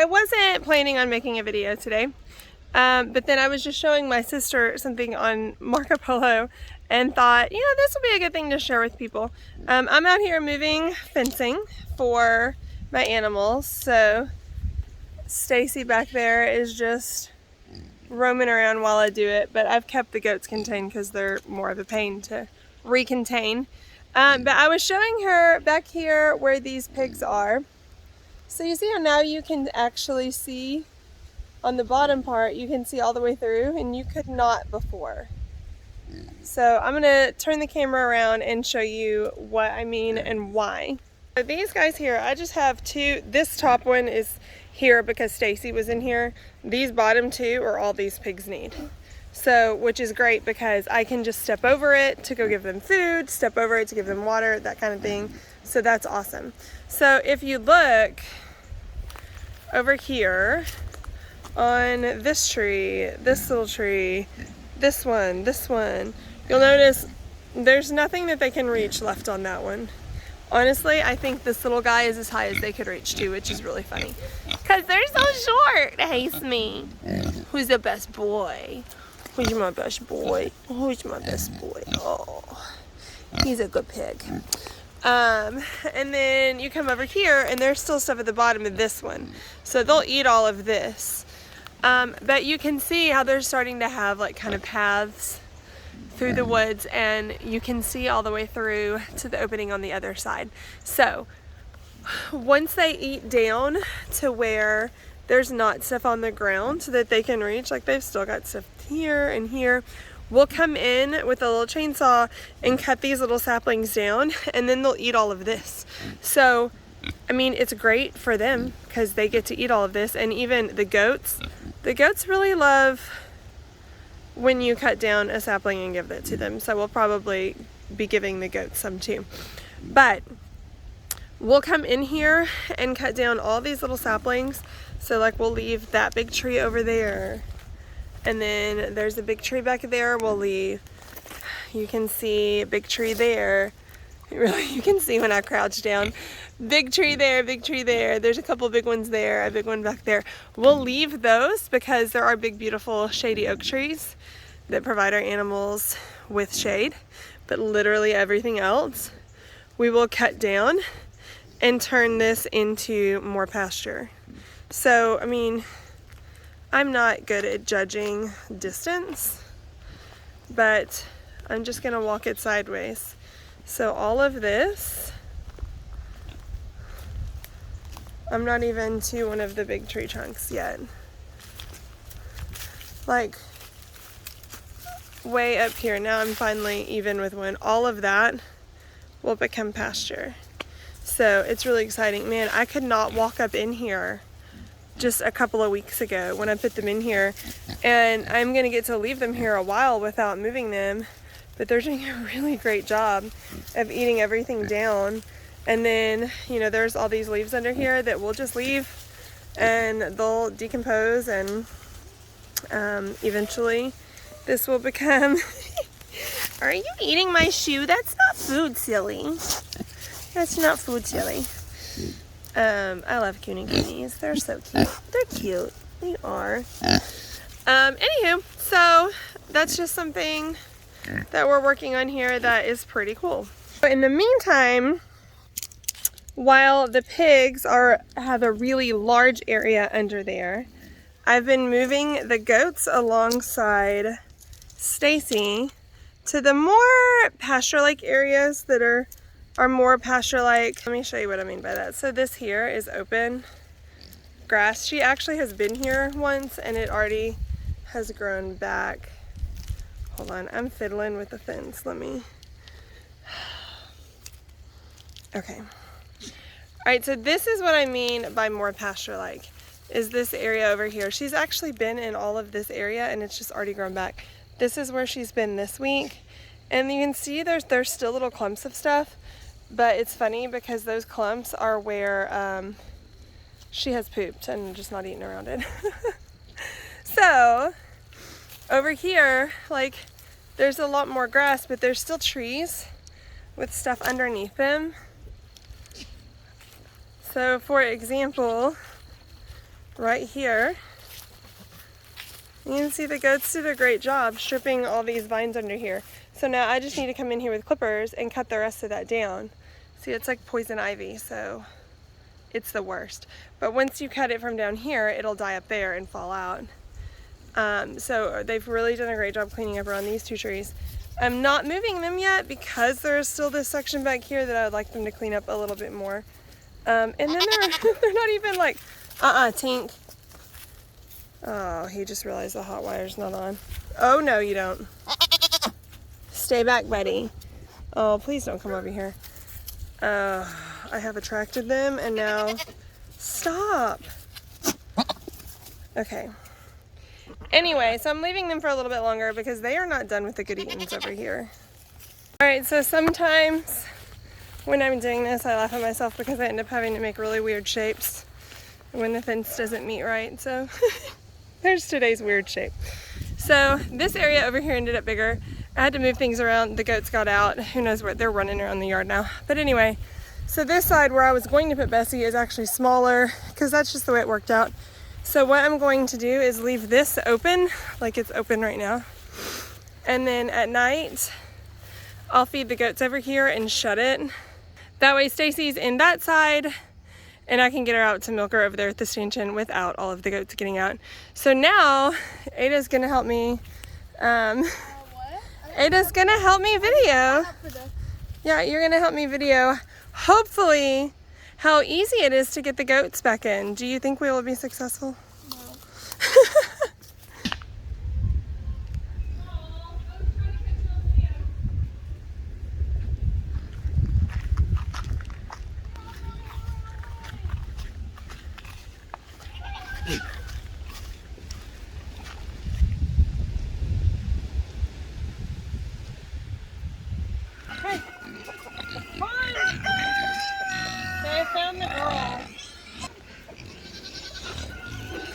I wasn't planning on making a video today, but then I was just showing my sister something on Marco Polo and thought, you know, this would be a good thing to share with people. I'm out here moving fencing for my animals, so Stacy back there is just roaming around while I do it, but I've kept the goats contained because they're more of a pain to recontain. But I was showing her back here where these pigs are. So you see how now you can actually see on the bottom part, you can see all the way through, and you could not before. So I'm gonna turn the camera around and show you what I mean and why. So these guys here, I just have two. This top one is here because Stacy was in here. These bottom two are all these pigs need. So, which is great because I can just step over it to go give them food, step over it to give them water, that kind of thing. So that's awesome. So if you look over here on this tree, this little tree, this one, you'll notice there's nothing that they can reach left on that one. Honestly, I think this little guy is as high as they could reach too, which is really funny. Because they're so short. Hates me. Who's the best boy? Who's my best boy? Who's my best boy? Oh, he's a good pig. And then you come over here and there's still stuff at the bottom of this one. So they'll eat all of this. But you can see how they're starting to have like kind of paths through the woods, and you can see all the way through to the opening on the other side. So once they eat down to where there's not stuff on the ground so that they can reach, like they've still got stuff here and here, we'll come in with a little chainsaw and cut these little saplings down, and then they'll eat all of this. So I mean, it's great for them because they get to eat all of this. And even the goats really love when you cut down a sapling and give that to them. So we'll probably be giving the goats some too. But we'll come in here and cut down all these little saplings. So like we'll leave that big tree over there. And then there's a big tree back there we'll leave. You can see a big tree there. Really, you can see when I crouch down. Big tree there, big tree there. There's a couple big ones there, a big one back there. We'll leave those because there are big, beautiful shady oak trees that provide our animals with shade. But literally everything else we will cut down and turn this into more pasture. So, I mean, I'm not good at judging distance, but I'm just gonna walk it sideways. So all of this, I'm not even to one of the big tree trunks yet. Like way up here, now I'm finally even with one. All of that will become pasture. So it's really exciting. Man, I could not walk up in here just a couple of weeks ago when I put them in here. And I'm gonna get to leave them here a while without moving them. But they're doing a really great job of eating everything down. And then, you know, there's all these leaves under here that we'll just leave and they'll decompose, and eventually this will become... Are you eating my shoe? That's not food, silly. That's not food, silly. I love cutie cuties. They're so cute. They're cute. They are. Anywho, so that's just something that we're working on here that is pretty cool. But in the meantime, while the pigs have a really large area under there, I've been moving the goats alongside Stacy to the more pasture-like areas that are more pasture-like. Let me show you what I mean by that. So this here is open grass. She actually has been here once and it already has grown back. Hold on, I'm fiddling with the fence. Let me... Okay. Alright, so this is what I mean by more pasture-like, is this area over here. She's actually been in all of this area and it's just already grown back. This is where she's been this week. And you can see there's still little clumps of stuff, but it's funny because those clumps are where she has pooped and just not eaten around it. So, over here, like, there's a lot more grass, but there's still trees with stuff underneath them. So, for example, right here. You can see the goats did a great job stripping all these vines under here. So now I just need to come in here with clippers and cut the rest of that down. See, it's like poison ivy, so it's the worst. But once you cut it from down here, it'll die up there and fall out. So they've really done a great job cleaning up around these two trees. I'm not moving them yet because there's still this section back here that I would like them to clean up a little bit more. And then they're not even like, Tink. Oh, he just realized the hot wire's not on. Oh, no, you don't. Stay back, buddy. Oh, please don't come over here. I have attracted them, and now... Stop! Okay. Anyway, so I'm leaving them for a little bit longer because they are not done with the good eatings over here. Alright, so sometimes when I'm doing this, I laugh at myself because I end up having to make really weird shapes when the fence doesn't meet right, so... There's today's weird shape. So this area over here ended up bigger. I had to move things around. The goats got out. Who knows where they're running around the yard now. But anyway, so this side where I was going to put Bessie is actually smaller because that's just the way it worked out. So what I'm going to do is leave this open, like it's open right now. And then at night, I'll feed the goats over here and shut it. That way Stacy's in that side, and I can get her out to milk her over there at the stanchion without all of the goats getting out. So now, Ada's gonna help me, Ada's gonna help me video. Yeah, you're gonna help me video, hopefully, how easy it is to get the goats back in. Do you think we will be successful? No.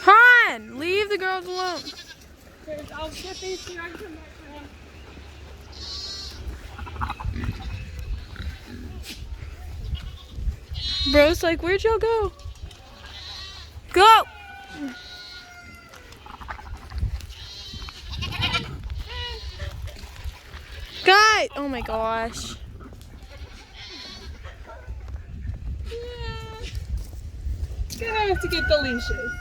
Han, leave the girls alone. I'll get these two and come back for him. Bro's like, where'd y'all go? Go! Guys! Oh my gosh. Yeah. Gonna have to get the leashes.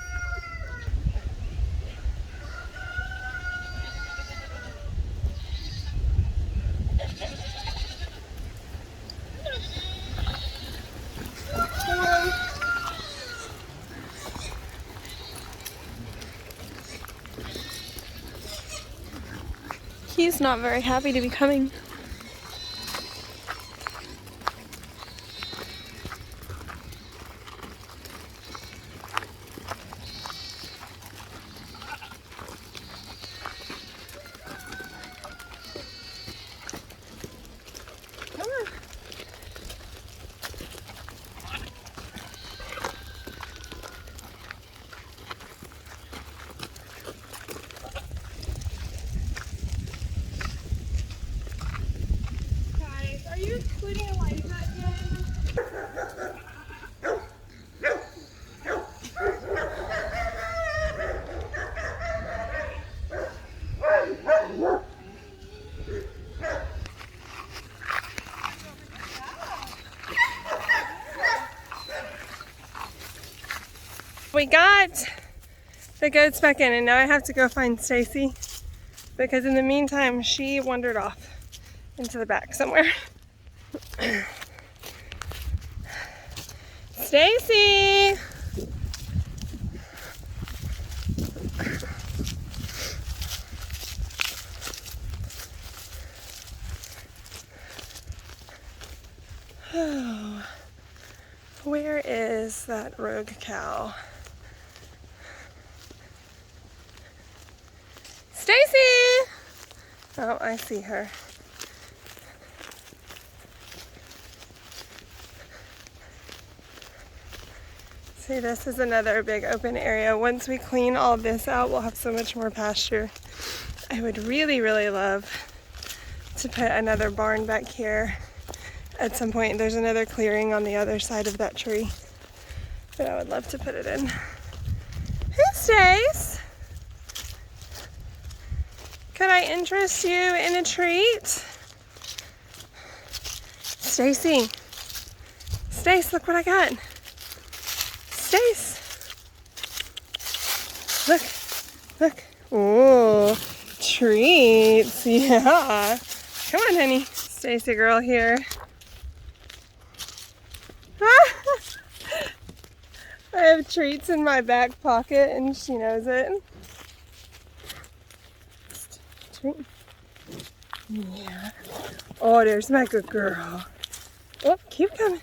He's not very happy to be coming. Are you including a light cut yet? We got the goats back in, and now I have to go find Stacy because in the meantime she wandered off into the back somewhere. Stacy! Oh, where is that rogue cow? Stacy! Oh, I see her. See, this is another big open area. Once we clean all this out, we'll have so much more pasture. I would really, really love to put another barn back here at some point. There's another clearing on the other side of that tree that I would love to put it in. Stace. Could I interest you in a treat? Stacy. Stace, look what I got. Stace. Look. Look. Ooh. Treats. Yeah. Come on, honey. Stacy girl here. I have treats in my back pocket and she knows it. Treat. Yeah. Oh, there's my good girl. Oh, keep coming.